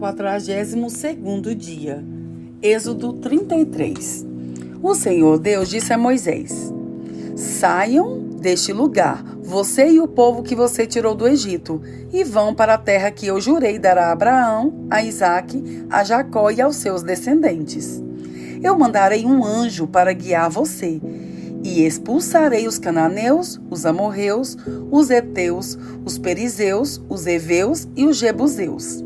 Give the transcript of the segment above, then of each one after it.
42º dia. Êxodo 33. O Senhor Deus disse a Moisés: Saiam deste lugar, você e o povo que você tirou do Egito, e vão para a terra que eu jurei dar a Abraão, a Isaque, a Jacó e aos seus descendentes. Eu mandarei um anjo para guiar você, e expulsarei os cananeus, os amorreus, os heteus, os perizeus, os heveus e os jebuseus.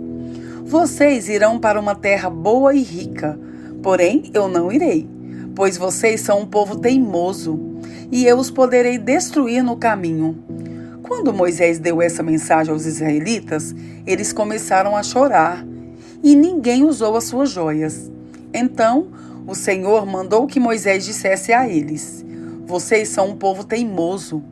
Vocês irão para uma terra boa e rica, porém eu não irei, pois vocês são um povo teimoso, e eu os poderei destruir no caminho. Quando Moisés deu essa mensagem aos israelitas, eles começaram a chorar, e ninguém usou as suas joias. Então, o Senhor mandou que Moisés dissesse a eles: Vocês são um povo teimoso.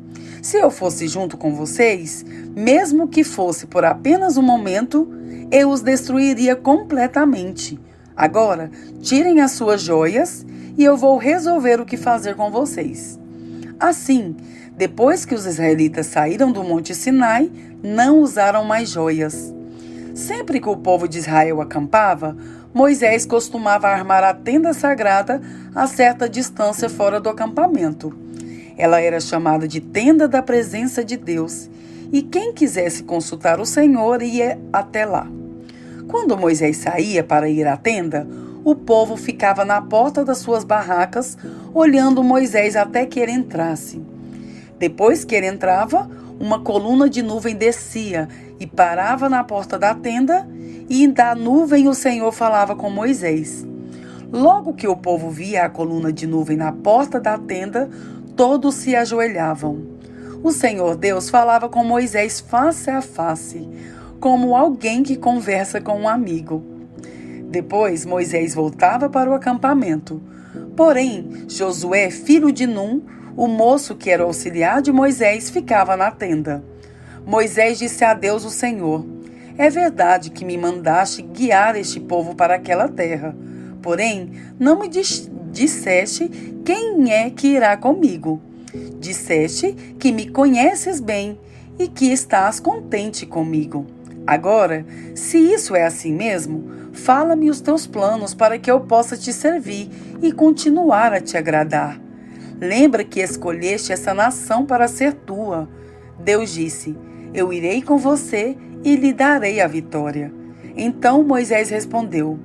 Se eu fosse junto com vocês, mesmo que fosse por apenas um momento, eu os destruiria completamente. Agora, tirem as suas joias e eu vou resolver o que fazer com vocês. Assim, depois que os israelitas saíram do Monte Sinai, não usaram mais joias. Sempre que o povo de Israel acampava, Moisés costumava armar a tenda sagrada a certa distância fora do acampamento. Ela era chamada de Tenda da Presença de Deus, e quem quisesse consultar o Senhor ia até lá. Quando Moisés saía para ir à tenda, o povo ficava na porta das suas barracas, olhando Moisés até que ele entrasse. Depois que ele entrava, uma coluna de nuvem descia e parava na porta da tenda, e da nuvem o Senhor falava com Moisés. Logo que o povo via a coluna de nuvem na porta da tenda, todos se ajoelhavam. O Senhor Deus falava com Moisés face a face, como alguém que conversa com um amigo. Depois Moisés voltava para o acampamento. Porém, Josué, filho de Num, o moço que era auxiliar de Moisés, ficava na tenda. Moisés disse a Deus, o Senhor: É verdade que me mandaste guiar este povo para aquela terra. Porém, não me disseste quem é que irá comigo. Disseste que me conheces bem e que estás contente comigo. Agora, se isso é assim mesmo, fala-me os teus planos para que eu possa te servir e continuar a te agradar. Lembra que escolheste essa nação para ser tua. Deus disse: Eu irei com você e lhe darei a vitória. Então Moisés respondeu: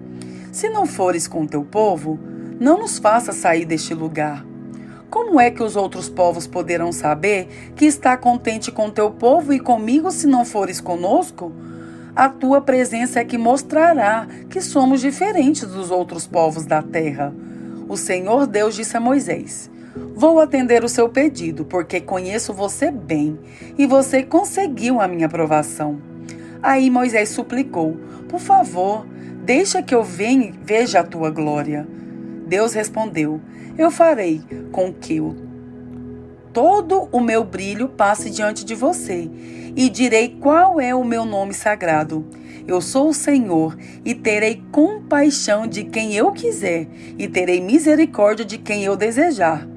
Se não fores com teu povo, não nos faça sair deste lugar. Como é que os outros povos poderão saber que está contente com teu povo e comigo se não fores conosco? A tua presença é que mostrará que somos diferentes dos outros povos da terra. O Senhor Deus disse a Moisés: Vou atender o seu pedido, porque conheço você bem e você conseguiu a minha aprovação. Aí Moisés suplicou: Por favor, deixa que eu venha e veja a tua glória. Deus respondeu: Eu farei com que todo o meu brilho passe diante de você, e direi qual é o meu nome sagrado. Eu sou o Senhor, e terei compaixão de quem eu quiser, e terei misericórdia de quem eu desejar.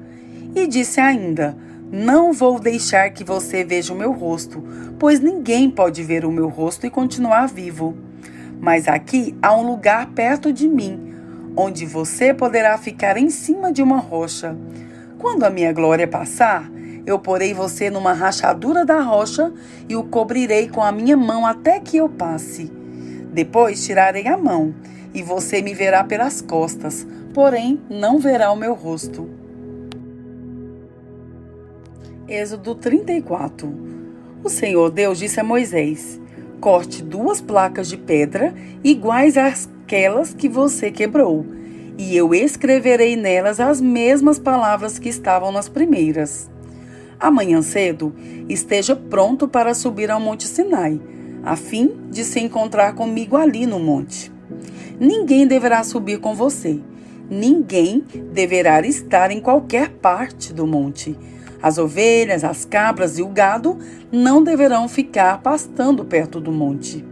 E disse ainda: Não vou deixar que você veja o meu rosto, pois ninguém pode ver o meu rosto e continuar vivo. Mas aqui há um lugar perto de mim, onde você poderá ficar em cima de uma rocha. Quando a minha glória passar, eu porei você numa rachadura da rocha e o cobrirei com a minha mão até que eu passe. Depois tirarei a mão, e você me verá pelas costas, porém não verá o meu rosto. Êxodo 34. O Senhor Deus disse a Moisés: Corte 2 placas de pedra iguais àquelas que você quebrou, e eu escreverei nelas as mesmas palavras que estavam nas primeiras. Amanhã cedo, esteja pronto para subir ao Monte Sinai, a fim de se encontrar comigo ali no monte. Ninguém deverá subir com você. Ninguém deverá estar em qualquer parte do monte. As ovelhas, as cabras e o gado não deverão ficar pastando perto do monte.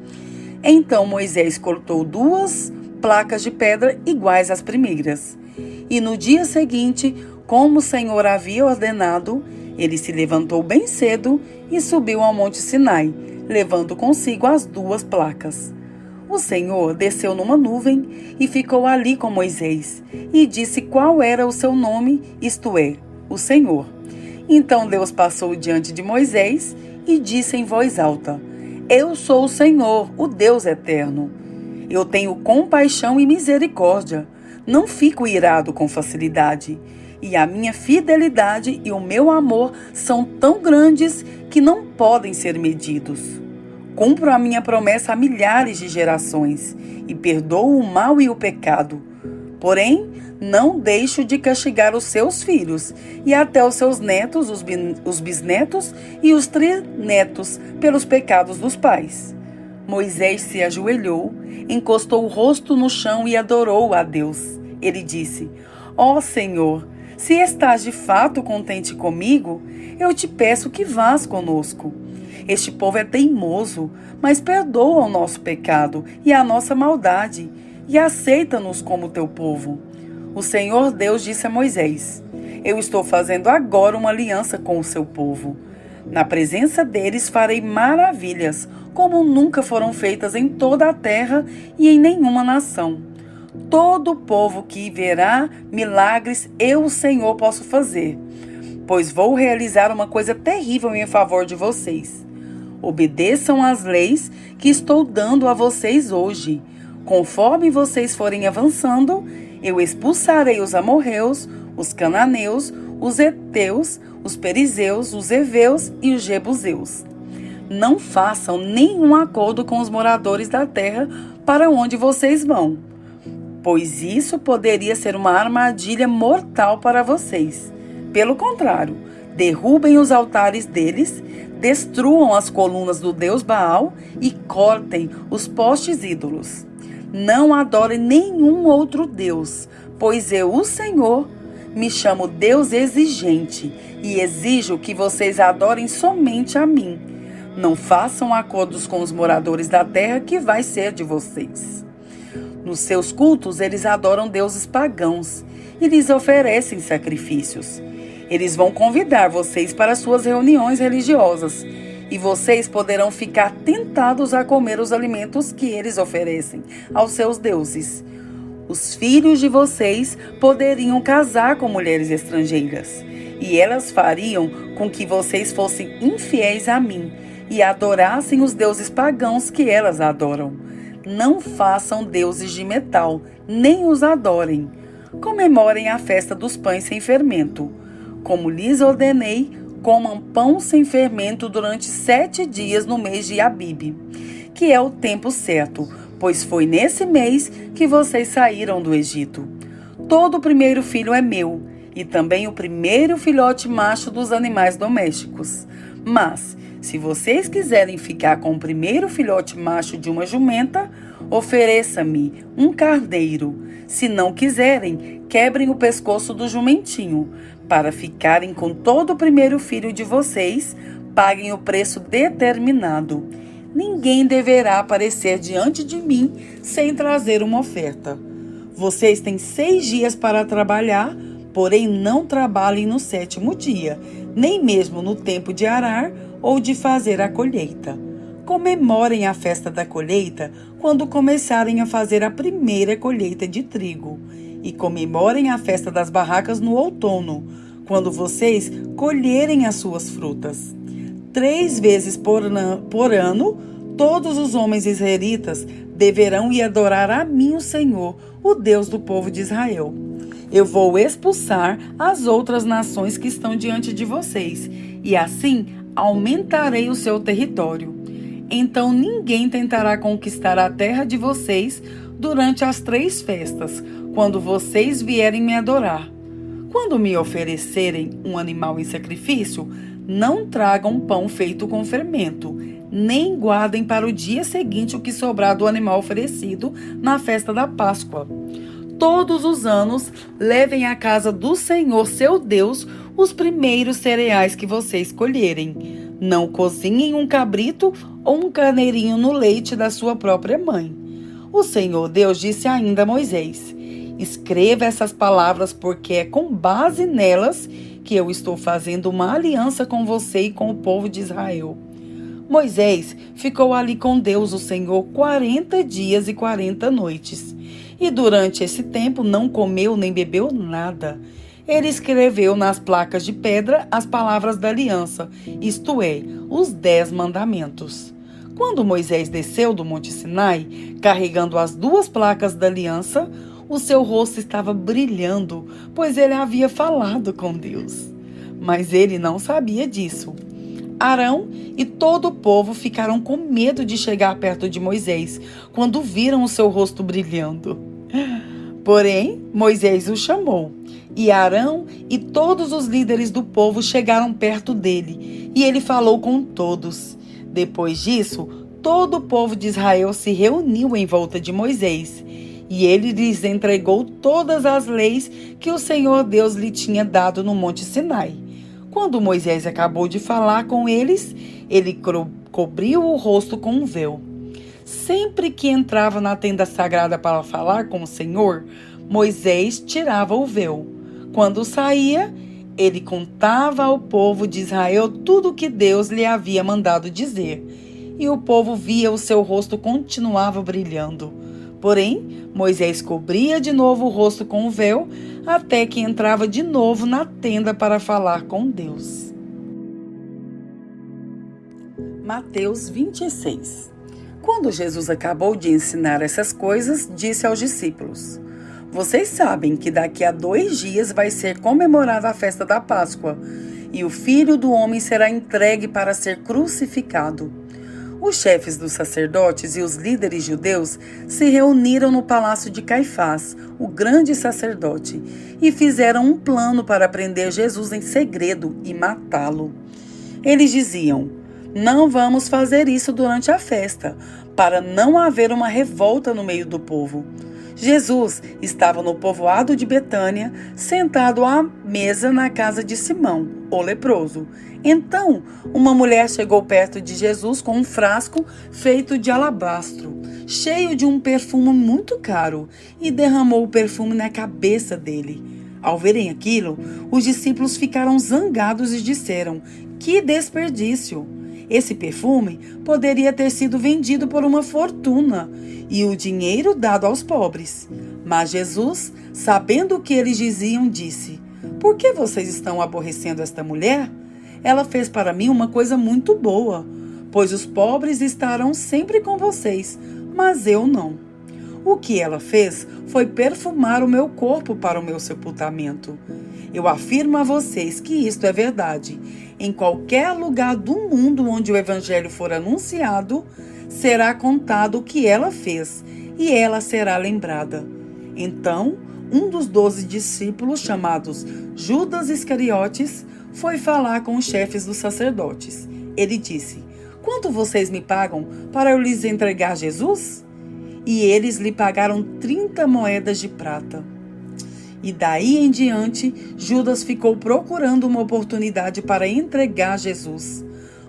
Então Moisés cortou 2 placas de pedra iguais às primeiras. E no dia seguinte, como o Senhor havia ordenado, ele se levantou bem cedo e subiu ao Monte Sinai, levando consigo as 2 placas. O Senhor desceu numa nuvem e ficou ali com Moisés, e disse qual era o seu nome, isto é, o Senhor. Então Deus passou diante de Moisés e disse em voz alta: Eu sou o Senhor, o Deus eterno. Eu tenho compaixão e misericórdia. Não fico irado com facilidade. E a minha fidelidade e o meu amor são tão grandes que não podem ser medidos. Cumpro a minha promessa a milhares de gerações e perdoo o mal e o pecado. Porém, não deixo de castigar os seus filhos e até os seus netos, os bisnetos e os trinetos pelos pecados dos pais. Moisés se ajoelhou, encostou o rosto no chão e adorou a Deus. Ele disse: Ó Senhor, se estás de fato contente comigo, eu te peço que vás conosco. Este povo é teimoso, mas perdoa o nosso pecado e a nossa maldade, e aceita-nos como teu povo. O Senhor Deus disse a Moisés: Eu estou fazendo agora uma aliança com o seu povo. Na presença deles farei maravilhas, como nunca foram feitas em toda a terra e em nenhuma nação. Todo povo que verá milagres, eu, o Senhor, posso fazer, pois vou realizar uma coisa terrível em favor de vocês. Obedeçam às leis que estou dando a vocês hoje. Conforme vocês forem avançando, eu expulsarei os amorreus, os cananeus, os heteus, os perizeus, os heveus e os jebuseus. Não façam nenhum acordo com os moradores da terra para onde vocês vão, pois isso poderia ser uma armadilha mortal para vocês. Pelo contrário, derrubem os altares deles, destruam as colunas do deus Baal e cortem os postes ídolos. Não adorem nenhum outro deus, pois eu, o Senhor, me chamo Deus exigente e exijo que vocês adorem somente a mim. Não façam acordos com os moradores da terra que vai ser de vocês. Nos seus cultos, eles adoram deuses pagãos e lhes oferecem sacrifícios. Eles vão convidar vocês para suas reuniões religiosas e vocês poderão ficar tentados a comer os alimentos que eles oferecem aos seus deuses. Os filhos de vocês poderiam casar com mulheres estrangeiras e elas fariam com que vocês fossem infiéis a mim e adorassem os deuses pagãos que elas adoram. Não façam deuses de metal, nem os adorem. Comemorem a festa dos pães sem fermento. Como lhes ordenei, comam pão sem fermento durante 7 dias no mês de Abibe, que é o tempo certo, pois foi nesse mês que vocês saíram do Egito. Todo o primeiro filho é meu, e também o primeiro filhote macho dos animais domésticos. Mas, se vocês quiserem ficar com o primeiro filhote macho de uma jumenta, ofereça-me um carneiro. Se não quiserem, quebrem o pescoço do jumentinho. Para ficarem com todo o primeiro filho de vocês, paguem o preço determinado. Ninguém deverá aparecer diante de mim sem trazer uma oferta. Vocês têm 6 dias para trabalhar, porém não trabalhem no 7º dia, nem mesmo no tempo de arar ou de fazer a colheita. Comemorem a festa da colheita quando começarem a fazer a primeira colheita de trigo. E comemorem a festa das barracas no outono, quando vocês colherem as suas frutas. 3 vezes por ano, todos os homens israelitas deverão ir adorar a mim, o Senhor, o Deus do povo de Israel. Eu vou expulsar as outras nações que estão diante de vocês, e assim aumentarei o seu território. Então ninguém tentará conquistar a terra de vocês durante as 3 festas, quando vocês vierem me adorar. Quando me oferecerem um animal em sacrifício, não tragam pão feito com fermento, nem guardem para o dia seguinte o que sobrar do animal oferecido na festa da Páscoa. Todos os anos, levem à casa do Senhor, seu Deus, os primeiros cereais que vocês colherem. Não cozinhem um cabrito ou um carneirinho no leite da sua própria mãe. O Senhor Deus disse ainda a Moisés: Escreva essas palavras, porque é com base nelas que eu estou fazendo uma aliança com você e com o povo de Israel. Moisés ficou ali com Deus, o Senhor, 40 dias e 40 noites. E durante esse tempo não comeu nem bebeu nada. Ele escreveu nas placas de pedra as palavras da aliança, isto é, os 10 mandamentos. Quando Moisés desceu do Monte Sinai, carregando as 2 placas da aliança, o seu rosto estava brilhando, pois ele havia falado com Deus. Mas ele não sabia disso. Arão e todo o povo ficaram com medo de chegar perto de Moisés, quando viram o seu rosto brilhando. Porém, Moisés o chamou, e Arão e todos os líderes do povo chegaram perto dele, e ele falou com todos. Depois disso, todo o povo de Israel se reuniu em volta de Moisés, e ele lhes entregou todas as leis que o Senhor Deus lhe tinha dado no Monte Sinai. Quando Moisés acabou de falar com eles, ele cobriu o rosto com um véu. Sempre que entrava na tenda sagrada para falar com o Senhor, Moisés tirava o véu. Quando saía, ele contava ao povo de Israel tudo o que Deus lhe havia mandado dizer. E o povo via o seu rosto continuava brilhando. Porém, Moisés cobria de novo o rosto com o véu, até que entrava de novo na tenda para falar com Deus. Mateus 26. Quando Jesus acabou de ensinar essas coisas, disse aos discípulos: Vocês sabem que daqui a 2 dias vai ser comemorada a festa da Páscoa, e o Filho do Homem será entregue para ser crucificado. Os chefes dos sacerdotes e os líderes judeus se reuniram no palácio de Caifás, o grande sacerdote, e fizeram um plano para prender Jesus em segredo e matá-lo. Eles diziam: Não vamos fazer isso durante a festa, para não haver uma revolta no meio do povo. Jesus estava no povoado de Betânia, sentado à mesa na casa de Simão, o leproso. Então, uma mulher chegou perto de Jesus com um frasco feito de alabastro, cheio de um perfume muito caro, e derramou o perfume na cabeça dele. Ao verem aquilo, os discípulos ficaram zangados e disseram: Que desperdício! Esse perfume poderia ter sido vendido por uma fortuna e o dinheiro dado aos pobres. Mas Jesus, sabendo o que eles diziam, disse: Por que vocês estão aborrecendo esta mulher? Ela fez para mim uma coisa muito boa, pois os pobres estarão sempre com vocês, mas eu não. O que ela fez foi perfumar o meu corpo para o meu sepultamento. Eu afirmo a vocês que isto é verdade. Em qualquer lugar do mundo onde o evangelho for anunciado, será contado o que ela fez, e ela será lembrada. Então, um dos 12 discípulos, chamados Judas Iscariotes, foi falar com os chefes dos sacerdotes. Ele disse: Quanto vocês me pagam para eu lhes entregar Jesus? E eles lhe pagaram 30 moedas de prata. E daí em diante, Judas ficou procurando uma oportunidade para entregar Jesus.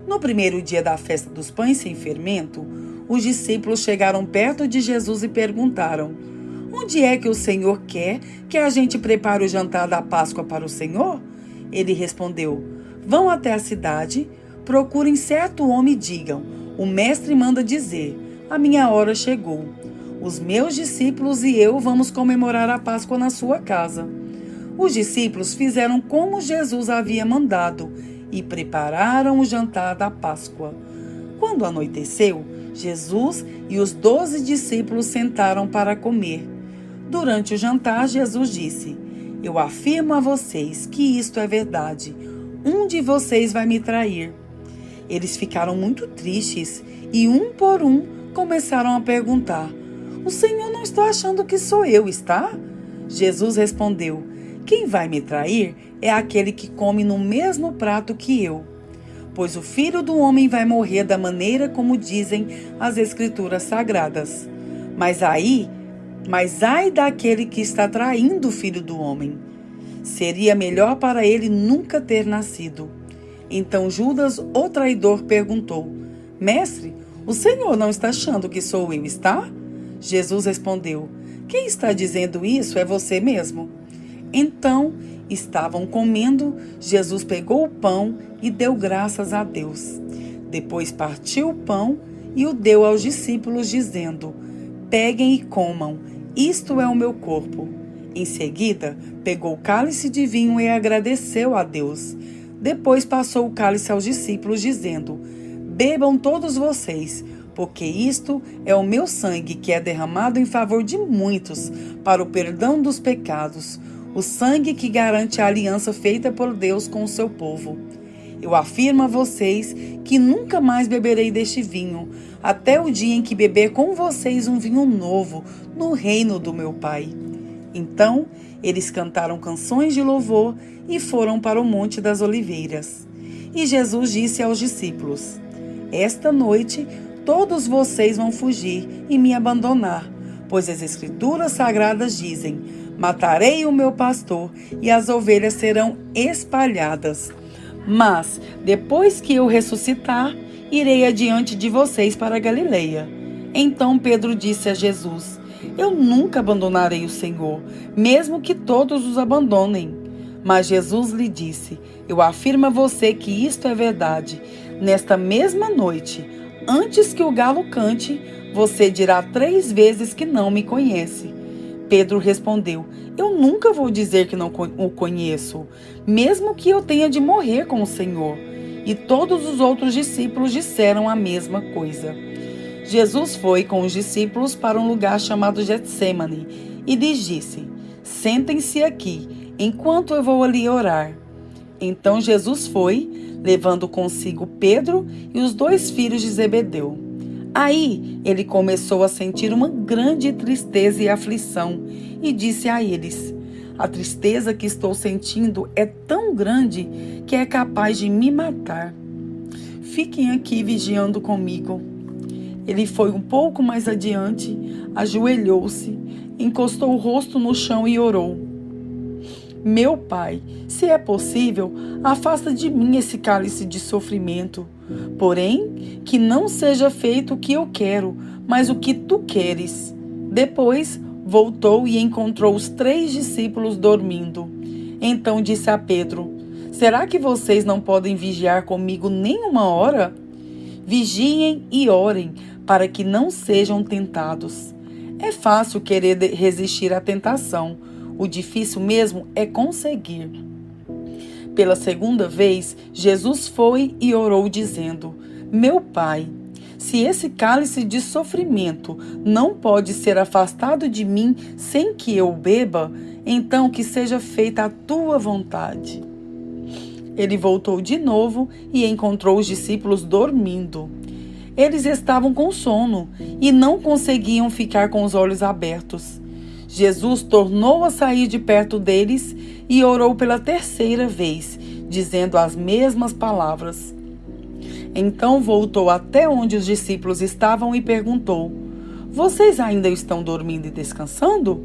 No primeiro dia da festa dos pães sem fermento, os discípulos chegaram perto de Jesus e perguntaram: Onde é que o Senhor quer que a gente prepare o jantar da Páscoa para o Senhor? Ele respondeu: Vão até a cidade, procurem certo homem e digam: O mestre manda dizer: A minha hora chegou. Os meus discípulos e eu vamos comemorar a Páscoa na sua casa. Os discípulos fizeram como Jesus havia mandado e prepararam o jantar da Páscoa. Quando anoiteceu, Jesus e os 12 discípulos sentaram para comer. Durante o jantar, Jesus disse: Eu afirmo a vocês que isto é verdade. Um de vocês vai me trair. Eles ficaram muito tristes e, um por um, começaram a perguntar: O Senhor não está achando que sou eu, está? Jesus respondeu: Quem vai me trair é aquele que come no mesmo prato que eu. Pois o Filho do Homem vai morrer da maneira como dizem as Escrituras Sagradas. Mas ai daquele que está traindo o Filho do Homem. Seria melhor para ele nunca ter nascido. Então Judas, o traidor, perguntou: Mestre, o Senhor não está achando que sou eu, está? Jesus respondeu: Quem está dizendo isso é você mesmo. Então, estavam comendo, Jesus pegou o pão e deu graças a Deus. Depois partiu o pão e o deu aos discípulos, dizendo: peguem e comam, isto é o meu corpo. Em seguida, pegou o cálice de vinho e agradeceu a Deus. Depois passou o cálice aos discípulos, dizendo: bebam todos vocês, porque isto é o meu sangue que é derramado em favor de muitos para o perdão dos pecados, o sangue que garante a aliança feita por Deus com o seu povo. Eu afirmo a vocês que nunca mais beberei deste vinho, até o dia em que beber com vocês um vinho novo no reino do meu Pai. Então, eles cantaram canções de louvor e foram para o Monte das Oliveiras. E Jesus disse aos discípulos: esta noite todos vocês vão fugir e me abandonar, pois as Escrituras Sagradas dizem: matarei o meu pastor e as ovelhas serão espalhadas. Mas, depois que eu ressuscitar, irei adiante de vocês para a Galileia. Então Pedro disse a Jesus: eu nunca abandonarei o Senhor, mesmo que todos os abandonem. Mas Jesus lhe disse: eu afirmo a você que isto é verdade. Nesta mesma noite, antes que o galo cante, você dirá 3 vezes que não me conhece. Pedro respondeu: eu nunca vou dizer que não o conheço, mesmo que eu tenha de morrer com o Senhor. E todos os outros discípulos disseram a mesma coisa. Jesus foi com os discípulos para um lugar chamado Getsêmani e lhes disse: sentem-se aqui, enquanto eu vou ali orar. Então Jesus foi, levando consigo Pedro e os 2 filhos de Zebedeu. Aí ele começou a sentir uma grande tristeza e aflição e disse a eles: a tristeza que estou sentindo é tão grande que é capaz de me matar. Fiquem aqui vigiando comigo. Ele foi um pouco mais adiante, ajoelhou-se, encostou o rosto no chão e orou: meu Pai, se é possível, afasta de mim esse cálice de sofrimento. Porém, que não seja feito o que eu quero, mas o que tu queres. Depois, voltou e encontrou os 3 discípulos dormindo. Então disse a Pedro: será que vocês não podem vigiar comigo nem uma hora? Vigiem e orem, para que não sejam tentados. É fácil querer resistir à tentação. O difícil mesmo é conseguir. Pela 2ª vez, Jesus foi e orou dizendo: meu Pai, se esse cálice de sofrimento não pode ser afastado de mim sem que eu o beba, então que seja feita a tua vontade. Ele voltou de novo e encontrou os discípulos dormindo. Eles estavam com sono e não conseguiam ficar com os olhos abertos. Jesus tornou a sair de perto deles e orou pela 3ª vez, dizendo as mesmas palavras. Então voltou até onde os discípulos estavam e perguntou: vocês ainda estão dormindo e descansando?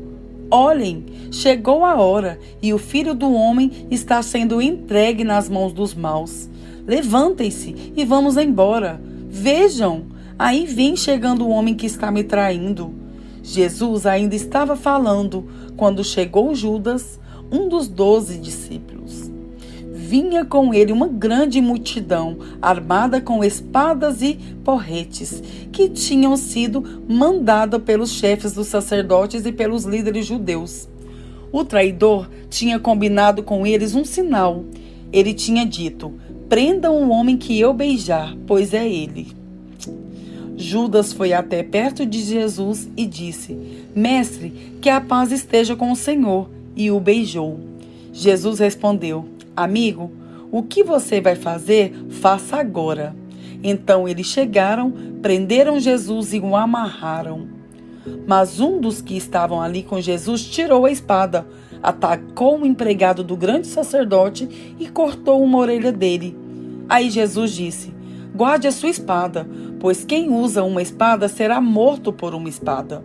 Olhem, chegou a hora e o Filho do Homem está sendo entregue nas mãos dos maus. Levantem-se e vamos embora. Vejam, aí vem chegando o homem que está me traindo. Jesus ainda estava falando quando chegou Judas, um dos 12 discípulos. Vinha com ele uma grande multidão, armada com espadas e porretes, que tinham sido mandada pelos chefes dos sacerdotes e pelos líderes judeus. O traidor tinha combinado com eles um sinal. Ele tinha dito: prendam o homem que eu beijar, pois é ele. Judas foi até perto de Jesus e disse: mestre, que a paz esteja com o Senhor, e o beijou. Jesus respondeu: amigo, o que você vai fazer, faça agora. Então eles chegaram, prenderam Jesus e o amarraram. Mas um dos que estavam ali com Jesus tirou a espada, atacou o empregado do grande sacerdote e cortou uma orelha dele. Aí Jesus disse: guarde a sua espada, pois quem usa uma espada será morto por uma espada.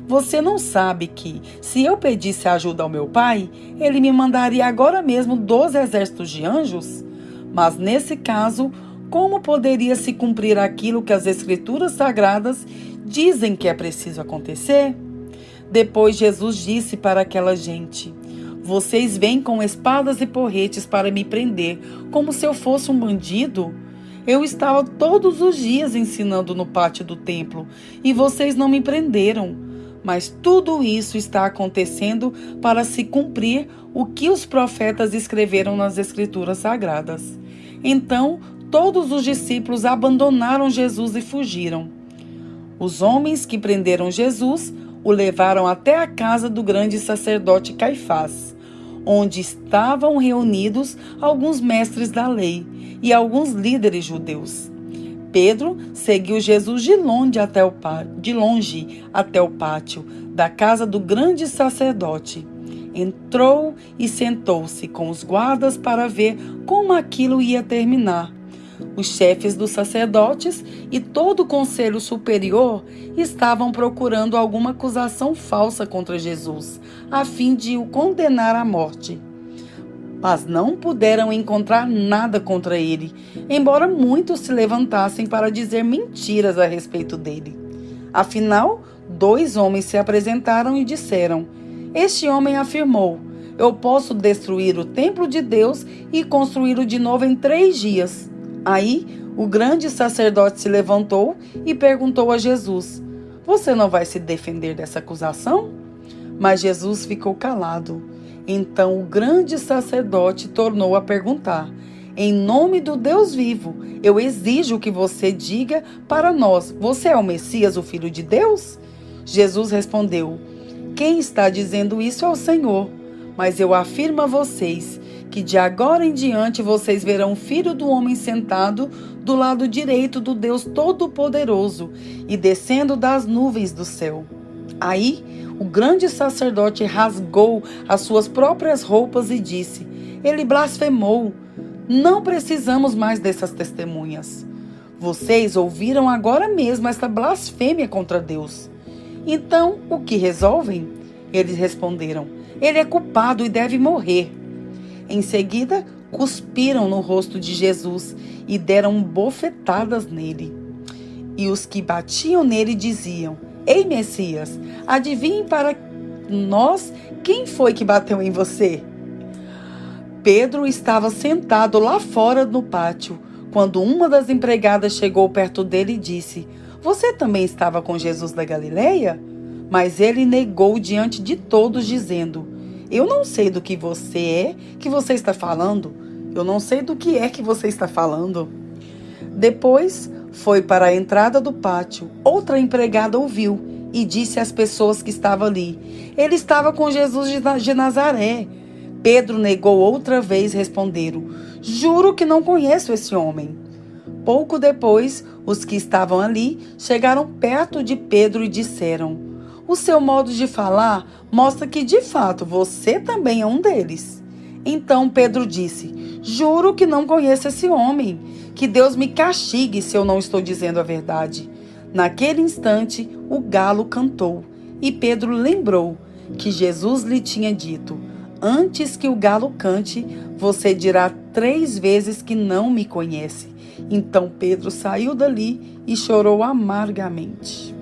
Você não sabe que, se eu pedisse ajuda ao meu Pai, ele me mandaria agora mesmo 12 exércitos de anjos? Mas nesse caso, como poderia se cumprir aquilo que as Escrituras Sagradas dizem que é preciso acontecer? Depois Jesus disse para aquela gente: vocês vêm com espadas e porretes para me prender, como se eu fosse um bandido? Eu estava todos os dias ensinando no pátio do templo e vocês não me prenderam. Mas tudo isso está acontecendo para se cumprir o que os profetas escreveram nas Escrituras Sagradas. Então, todos os discípulos abandonaram Jesus e fugiram. Os homens que prenderam Jesus o levaram até a casa do grande sacerdote Caifás, onde estavam reunidos alguns mestres da lei e alguns líderes judeus. Pedro seguiu Jesus de longe até o pátio da casa do grande sacerdote. Entrou e sentou-se com os guardas para ver como aquilo ia terminar. Os chefes dos sacerdotes e todo o conselho superior estavam procurando alguma acusação falsa contra Jesus, a fim de o condenar à morte. Mas não puderam encontrar nada contra ele, embora muitos se levantassem para dizer mentiras a respeito dele. Afinal, 2 homens se apresentaram e disseram: "Este homem afirmou: eu posso destruir o templo de Deus e construí-lo de novo em 3 dias. Aí, o grande sacerdote se levantou e perguntou a Jesus: "Você não vai se defender dessa acusação?" Mas Jesus ficou calado. Então o grande sacerdote tornou a perguntar: "Em nome do Deus vivo, eu exijo que você diga para nós: você é o Messias, o Filho de Deus?" Jesus respondeu: "Quem está dizendo isso é o Senhor. Mas eu afirmo a vocês que de agora em diante vocês verão o Filho do Homem sentado do lado direito do Deus Todo-Poderoso e descendo das nuvens do céu." Aí o grande sacerdote rasgou as suas próprias roupas e disse: "Ele blasfemou. Não precisamos mais dessas testemunhas. Vocês ouviram agora mesmo esta blasfêmia contra Deus. Então, o que resolvem?" Eles responderam: "Ele é culpado e deve morrer." Em seguida, cuspiram no rosto de Jesus e deram bofetadas nele. E os que batiam nele diziam: "Ei, Messias, adivinhe para nós quem foi que bateu em você?" Pedro estava sentado lá fora no pátio, quando uma das empregadas chegou perto dele e disse: "Você também estava com Jesus da Galileia?" Mas ele negou diante de todos, dizendo: "Eu não sei do que você está falando. Eu não sei do que é que você está falando." Depois foi para a entrada do pátio. Outra empregada ouviu e disse às pessoas que estavam ali: "Ele estava com Jesus de Nazaré." Pedro negou outra vez, respondendo: "Juro que não conheço esse homem." Pouco depois, os que estavam ali chegaram perto de Pedro e disseram: "O seu modo de falar mostra que, de fato, você também é um deles." Então Pedro disse: "Juro que não conheço esse homem. Que Deus me castigue se eu não estou dizendo a verdade." Naquele instante, o galo cantou e Pedro lembrou que Jesus lhe tinha dito: "Antes que o galo cante, você dirá 3 vezes que não me conhece." Então Pedro saiu dali e chorou amargamente.